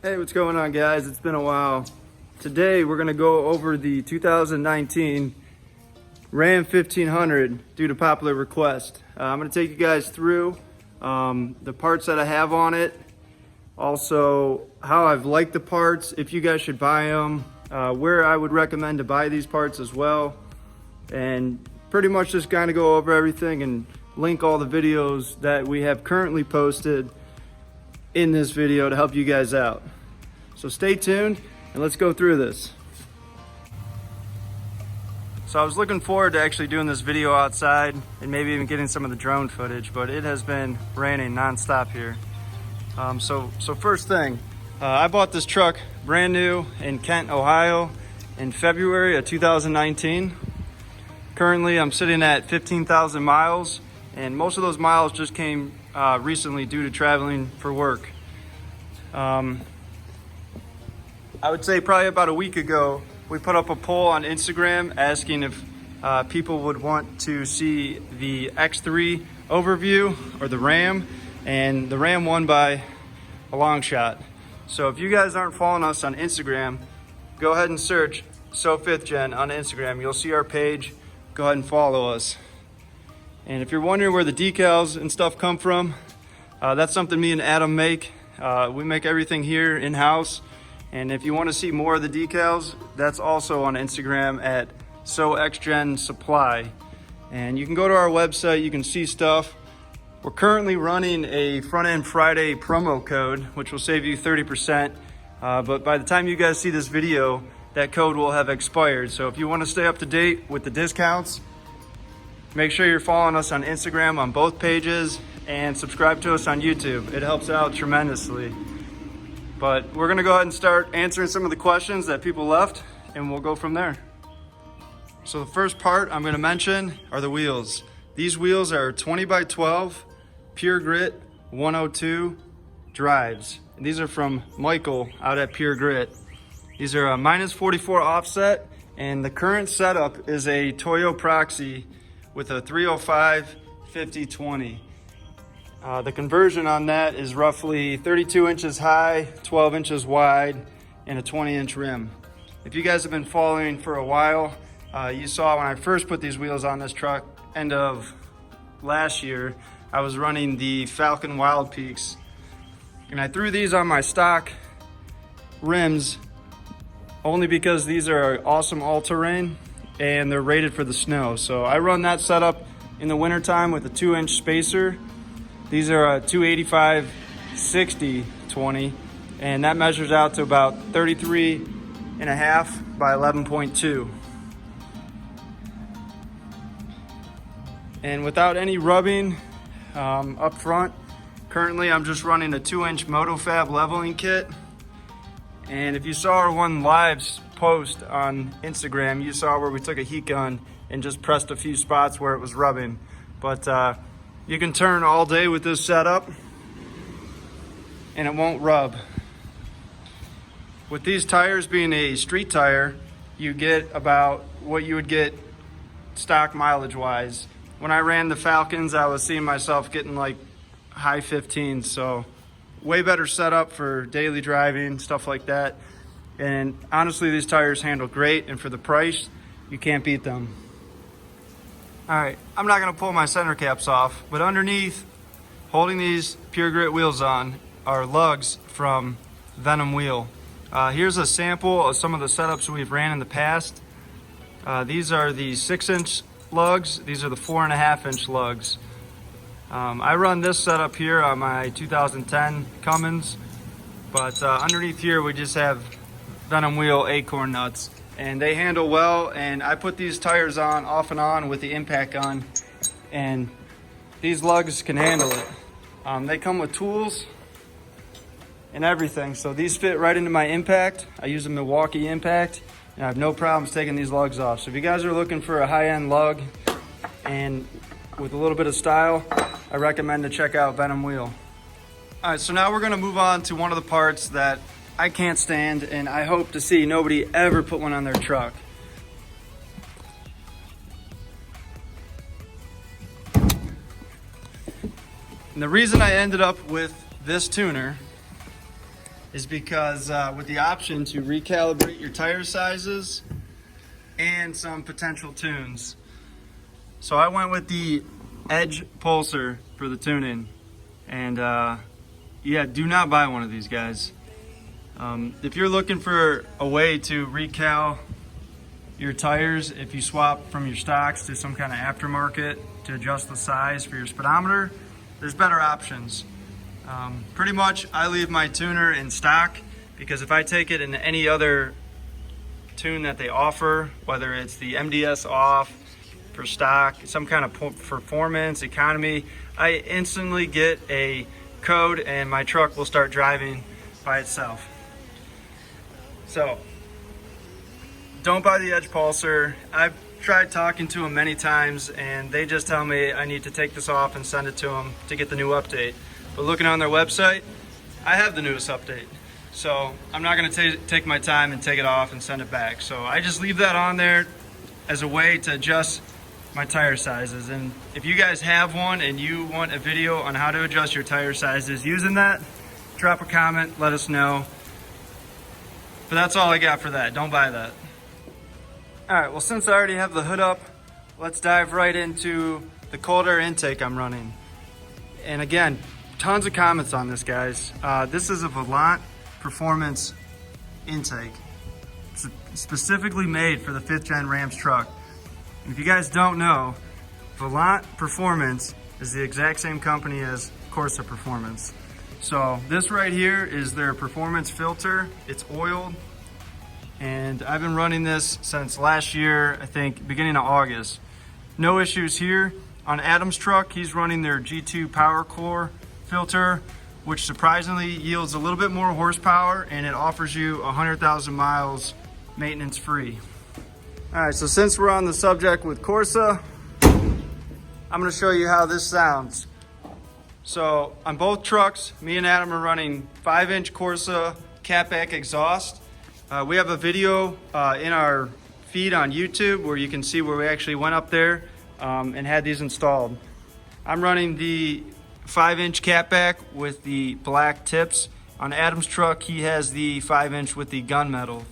Hey, what's going on, guys? It's been a while. Today we're going to go over the 2019 Ram 1500 due to popular request. I'm going to take you guys through the parts that I have on it, also how I've liked the parts, if you guys should buy them, where I would recommend to buy these parts as well, and pretty much just kind of go over everything and link all the videos that we have currently posted in this video to help you guys out. So stay tuned and let's go through this. So I was looking forward to actually doing this video outside and maybe even getting some of the drone footage, but it has been raining non-stop here. So first thing, I bought this truck brand new in Kent, Ohio in February of 2019. Currently I'm sitting at 15,000 miles, and most of those miles just came recently due to traveling for work. I would say probably about a week ago, we put up a poll on Instagram asking if people would want to see the X3 overview or the Ram, and the Ram won by a long shot. So if you guys aren't following us on Instagram, go ahead and search soXgen on Instagram. You'll see our page. Go ahead and follow us. And if you're wondering where the decals and stuff come from, that's something me and Adam make. We make everything here in-house. And if you want to see more of the decals, that's also on Instagram at soXgensupply. And you can go to our website, you can see stuff. We're currently running a Front End Friday promo code, which will save you 30%. But by the time you guys see this video, that code will have expired. So if you want to stay up to date with the discounts, make sure you're following us on Instagram on both pages and subscribe to us on YouTube. It helps out tremendously. But we're gonna go ahead and start answering some of the questions that people left, and we'll go from there. So the first part I'm gonna mention are the wheels. These wheels are 20 by 12 PureGrit 102 drives. And these are from Michael out at PureGrit. These are a -44 offset, and the current setup is a Toyo Proxy with a 305 50/20. The conversion on that is roughly 32 inches high, 12 inches wide, and a 20-inch rim. If you guys have been following for a while, you saw when I first put these wheels on this truck, end of last year, I was running the Falcon Wild Peaks. And I threw these on my stock rims only because these are awesome all-terrain and they're rated for the snow. So I run that setup in the wintertime with a 2-inch spacer. These are a 285 60/20, and that measures out to about 33.5 by 11.2. And without any rubbing up front, currently I'm just running a 2-inch MotoFab leveling kit. And if you saw our one lives post on Instagram, you saw where we took a heat gun and just pressed a few spots where it was rubbing. But you can turn all day with this setup and it won't rub. With these tires being a street tire, you get about what you would get stock mileage wise. When I ran the Falcons, I was seeing myself getting like high 15s, so way better setup for daily driving, stuff like that. And honestly, these tires handle great, and for the price, you can't beat them. All right, I'm not gonna pull my center caps off, but underneath, holding these PureGrit wheels on, are lugs from Venom Wheel. Here's a sample of some of the setups we've ran in the past. These are the 6-inch lugs. These are the 4.5-inch lugs. I run this setup here on my 2010 Cummins, but underneath here we just have Venom Wheel acorn nuts. And they handle well, and I put these tires on off and on with the impact gun, and these lugs can handle it. They come with tools and everything, so these fit right into my impact. I use a Milwaukee impact, and I have no problems taking these lugs off. So if you guys are looking for a high-end lug and with a little bit of style, I recommend to check out Venom Wheel. All right, so now we're gonna move on to one of the parts that I can't stand, and I hope to see nobody ever put one on their truck. And the reason I ended up with this tuner is because with the option to recalibrate your tire sizes and some potential tunes. So I went with the Edge Pulsar for the tuning, and yeah, do not buy one of these, guys. If you're looking for a way to recal your tires, if you swap from your stocks to some kind of aftermarket to adjust the size for your speedometer, there's better options. Pretty much I leave my tuner in stock, because if I take it in any other tune that they offer, whether it's the MDS off for stock, some kind of performance, economy, I instantly get a code and my truck will start driving by itself. So don't buy the Edge Pulsar. I've tried talking to them many times and they just tell me I need to take this off and send it to them to get the new update. But looking on their website, I have the newest update. So I'm not gonna take my time and take it off and send it back. So I just leave that on there as a way to adjust my tire sizes. And if you guys have one and you want a video on how to adjust your tire sizes using that, drop a comment, let us know. But that's all I got for that. Don't buy that. All right, well, since I already have the hood up, let's dive right into the cold air intake I'm running. And again, tons of comments on this, guys. This is a Volant performance intake. It's specifically made for the 5th gen Rams truck. And if you guys don't know, Volant Performance is the exact same company as Corsa Performance. So this right here is their performance filter. It's oiled. And I've been running this since last year, I think beginning of August. No issues here. On Adam's truck, he's running their G2 Power Core filter, which surprisingly yields a little bit more horsepower, and it offers you 100,000 miles maintenance free. All right, so since we're on the subject with Corsa, I'm gonna show you how this sounds. So on both trucks, me and Adam are running 5-inch Corsa catback exhaust. We have a video in our feed on YouTube where you can see where we actually went up there and had these installed. I'm running the 5-inch catback with the black tips. On Adam's truck, he has the 5-inch with the gunmetal.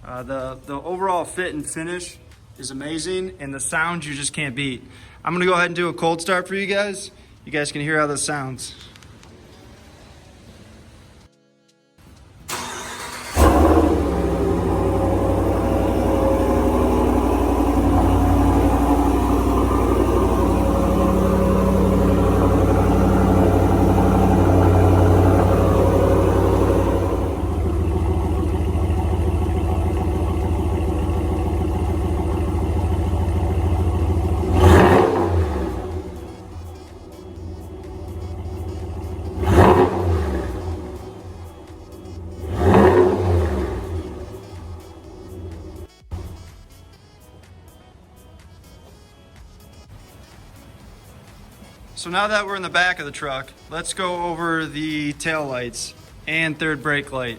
The overall fit and finish is amazing, and the sound you just can't beat. I'm gonna go ahead and do a cold start for you guys. You guys can hear how this sounds. So now that we're in the back of the truck, let's go over the tail lights and third brake light.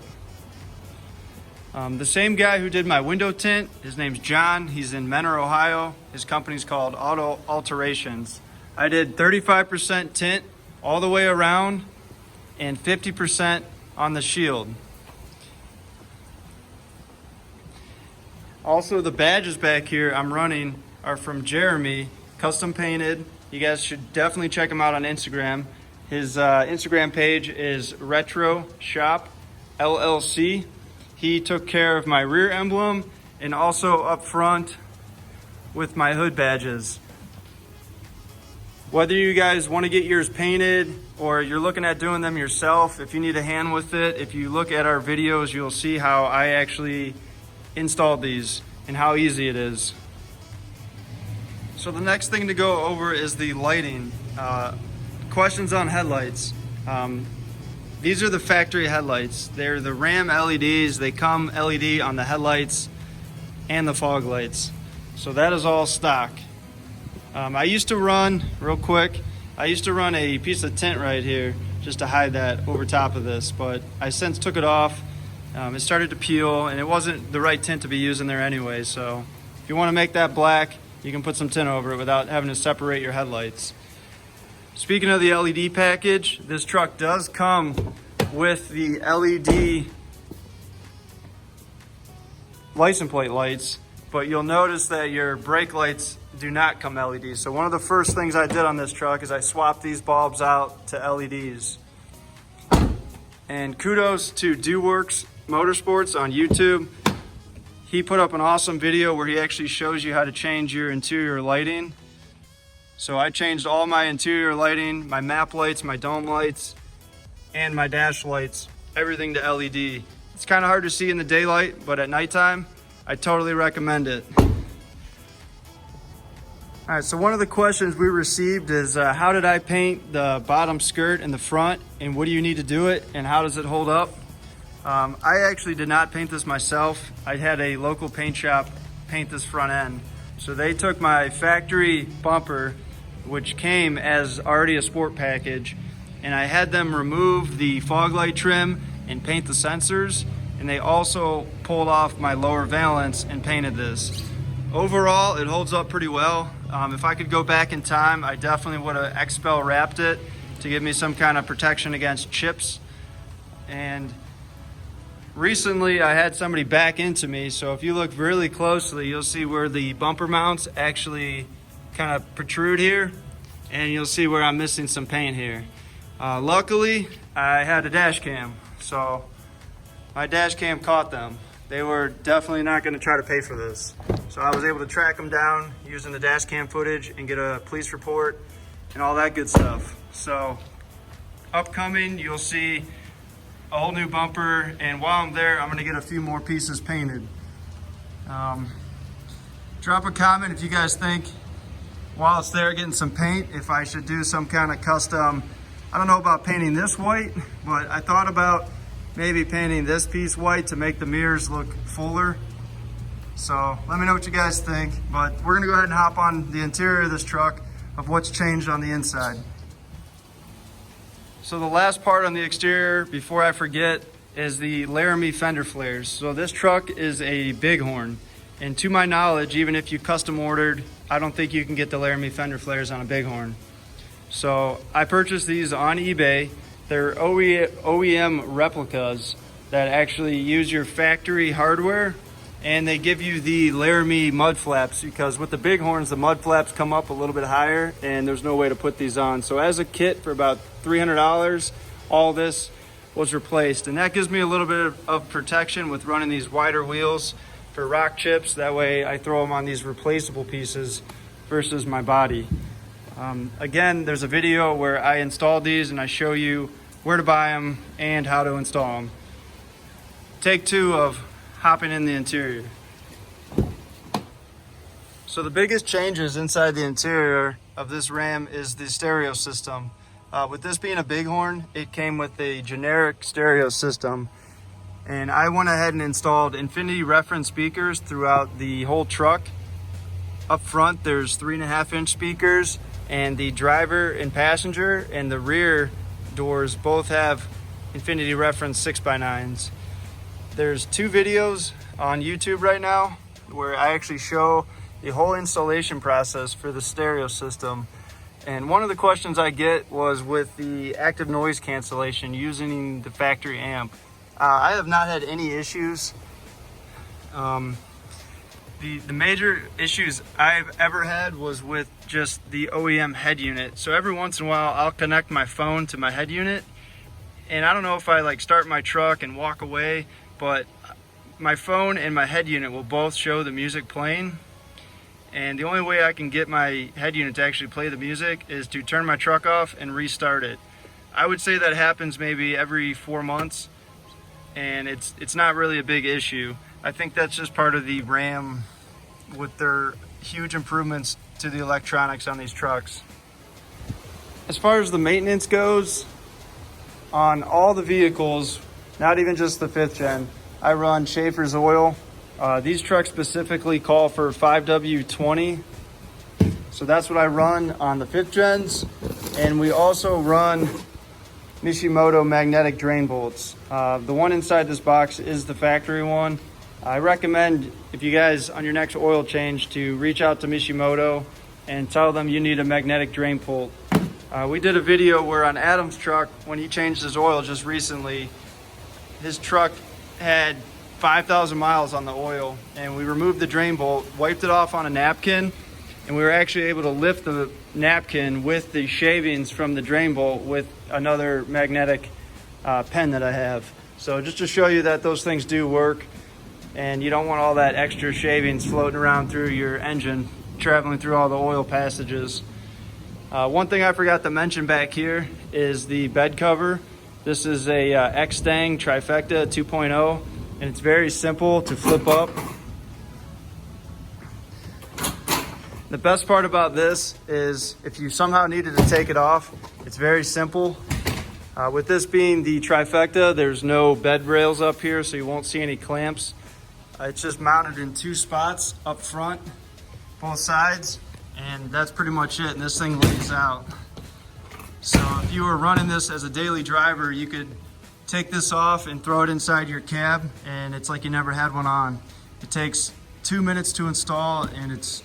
The same guy who did my window tint, his name's John. He's in Menor, Ohio. His company's called Auto Alterations. I did 35% tint all the way around and 50% on the shield. Also, the badges back here I'm running are from Jeremy, custom painted. You guys should definitely check him out on Instagram. His Instagram page is RetroShop LLC. He took care of my rear emblem and also up front with my hood badges. Whether you guys want to get yours painted or you're looking at doing them yourself, if you need a hand with it, if you look at our videos, you'll see how I actually installed these and how easy it is. So the next thing to go over is the lighting. Questions on headlights. These are the factory headlights. They're the Ram LEDs. They come LED on the headlights and the fog lights. So that is all stock. I used to run, real quick, I used to run a piece of tint right here just to hide that over top of this, but I since took it off. It started to peel and it wasn't the right tint to be using there anyway. So if you want to make that black, you can put some tint over it without having to separate your headlights. Speaking of the LED package, this truck does come with the LED license plate lights, but you'll notice that your brake lights do not come LED. So one of the first things I did on this truck is I swapped these bulbs out to LEDs. And kudos to DoWorks Motorsports on YouTube. He put up an awesome video where he actually shows you how to change your interior lighting. So I changed all my interior lighting, my map lights, my dome lights, and my dash lights, everything to LED. It's kind of hard to see in the daylight, but at nighttime, I totally recommend it. All right, so one of the questions we received is how did I paint the bottom skirt and the front, and what do you need to do it, and how does it hold up? I actually did not paint this myself. I had a local paint shop paint this front end. So they took my factory bumper, which came as already a sport package, and I had them remove the fog light trim and paint the sensors, and they also pulled off my lower valance and painted this. Overall, it holds up pretty well. If I could go back in time, I definitely would have expel wrapped it to give me some kind of protection against chips. And recently I had somebody back into me, so if you look really closely, you'll see where the bumper mounts actually kind of protrude here, and you'll see where I'm missing some paint here. Luckily, I had a dash cam, so my dash cam caught them. They were definitely not going to try to pay for this. So I was able to track them down using the dash cam footage and get a police report and all that good stuff. So upcoming, you'll see a whole new bumper, and while I'm there, I'm gonna get a few more pieces painted. Drop a comment if you guys think, while it's there getting some paint, if I should do some kind of custom. I don't know about painting this white, but I thought about maybe painting this piece white to make the mirrors look fuller. So let me know what you guys think, but we're gonna go ahead and hop on the interior of this truck of what's changed on the inside. So the last part on the exterior, before I forget, is the Laramie fender flares. So this truck is a Bighorn, and to my knowledge, even if you custom ordered, I don't think you can get the Laramie fender flares on a Bighorn. So I purchased these on eBay. They're OEM replicas that actually use your factory hardware, and they give you the Laramie mud flaps, because with the Bighorns, the mud flaps come up a little bit higher and there's no way to put these on. So as a kit for about $300, all this was replaced, and that gives me a little bit of protection with running these wider wheels for rock chips. That way I throw them on these replaceable pieces versus my body. Again, there's a video where I installed these and I show you where to buy them and how to install them. Take two of hopping in the interior. So the biggest changes inside the interior of this Ram is the stereo system. With this being a Bighorn, it came with a generic stereo system, and I went ahead and installed infinity reference speakers throughout the whole truck. Up front, there's 3.5-inch speakers, and the driver and passenger and the rear doors both have infinity reference 6x9s. There's 2 videos on YouTube right now where I actually show the whole installation process for the stereo system. And one of the questions I get was with the active noise cancellation using the factory amp. I have not had any issues. The major issues I've ever had was with just the OEM head unit. So every once in a while I'll connect my phone to my head unit, and I don't know if I like start my truck and walk away, but my phone and my head unit will both show the music playing. And the only way I can get my head unit to actually play the music is to turn my truck off and restart it. I would say that happens maybe every 4 months, and it's not really a big issue. I think that's just part of the Ram with their huge improvements to the electronics on these trucks. As far as the maintenance goes, on all the vehicles, not even just the 5th gen, I run Schaefer's oil. These trucks specifically call for 5W20, so that's what I run on the 5th gens. And we also run Mishimoto magnetic drain bolts. The one inside this box is the factory one. I recommend, if you guys on your next oil change, to reach out to Mishimoto and tell them you need a magnetic drain bolt We did a video where on Adam's truck, when he changed his oil just recently, his truck had 5,000 miles on the oil, and we removed the drain bolt, wiped it off on a napkin, and we were actually able to lift the napkin with the shavings from the drain bolt with another magnetic pen that I have. So just to show you that those things do work, and you don't want all that extra shavings floating around through your engine, traveling through all the oil passages. One thing I forgot to mention back here is the bed cover. This is a X-Stang Trifecta 2.0, and it's very simple to flip up. The best part about this is if you somehow needed to take it off, it's very simple. With this being the Trifecta, there's no bed rails up here, so you won't see any clamps. It's just mounted in 2 spots up front, both sides, and that's pretty much it, and this thing lays out. So if you were running this as a daily driver, you could take this off and throw it inside your cab, and it's like you never had one on. It takes 2 minutes to install, and it's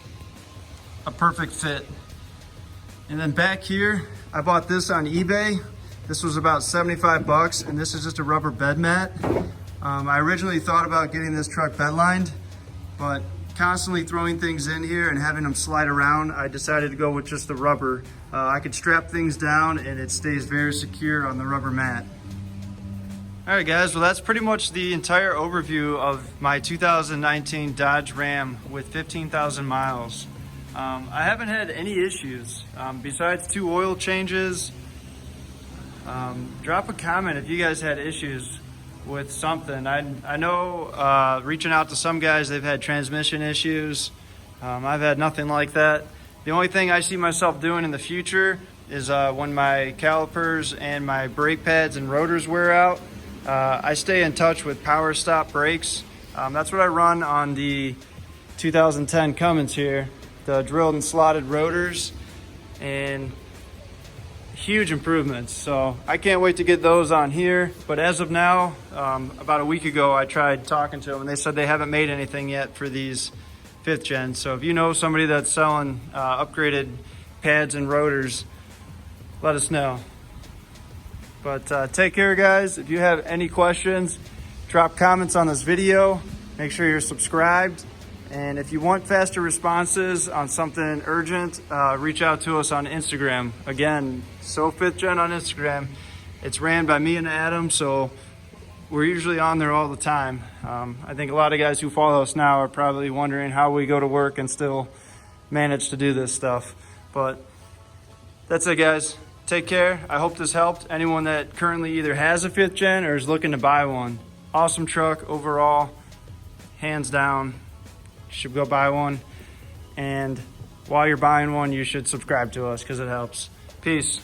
a perfect fit. And then back here, I bought this on eBay. This was about 75 bucks, and this is just a rubber bed mat. I originally thought about getting this truck bed lined, but constantly throwing things in here and having them slide around, I decided to go with just the rubber. I could strap things down and it stays very secure on the rubber mat. All right guys, well that's pretty much the entire overview of my 2019 Dodge Ram with 15,000 miles. I haven't had any issues besides 2 oil changes. Drop a comment if you guys had issues with something. I know reaching out to some guys, they've had transmission issues. I've had nothing like that. The only thing I see myself doing in the future is when my calipers and my brake pads and rotors wear out, I stay in touch with Power Stop brakes. That's what I run on the 2010 Cummins here, the drilled and slotted rotors, and huge improvements. So I can't wait to get those on here. But as of now, about a week ago, I tried talking to them and they said they haven't made anything yet for these 5th gen. So if you know somebody that's selling upgraded pads and rotors, let us know. But take care guys. If you have any questions, drop comments on this video. Make sure you're subscribed. And if you want faster responses on something urgent, reach out to us on Instagram. Again, So5thGen on Instagram. It's ran by me and Adam, so we're usually on there all the time. I think a lot of guys who follow us now are probably wondering how we go to work and still manage to do this stuff. But that's it guys. Take care. I hope this helped anyone that currently either has a 5th gen or is looking to buy one. Awesome truck overall, hands down. You should go buy one, and while you're buying one, you should subscribe to us because it helps. Peace.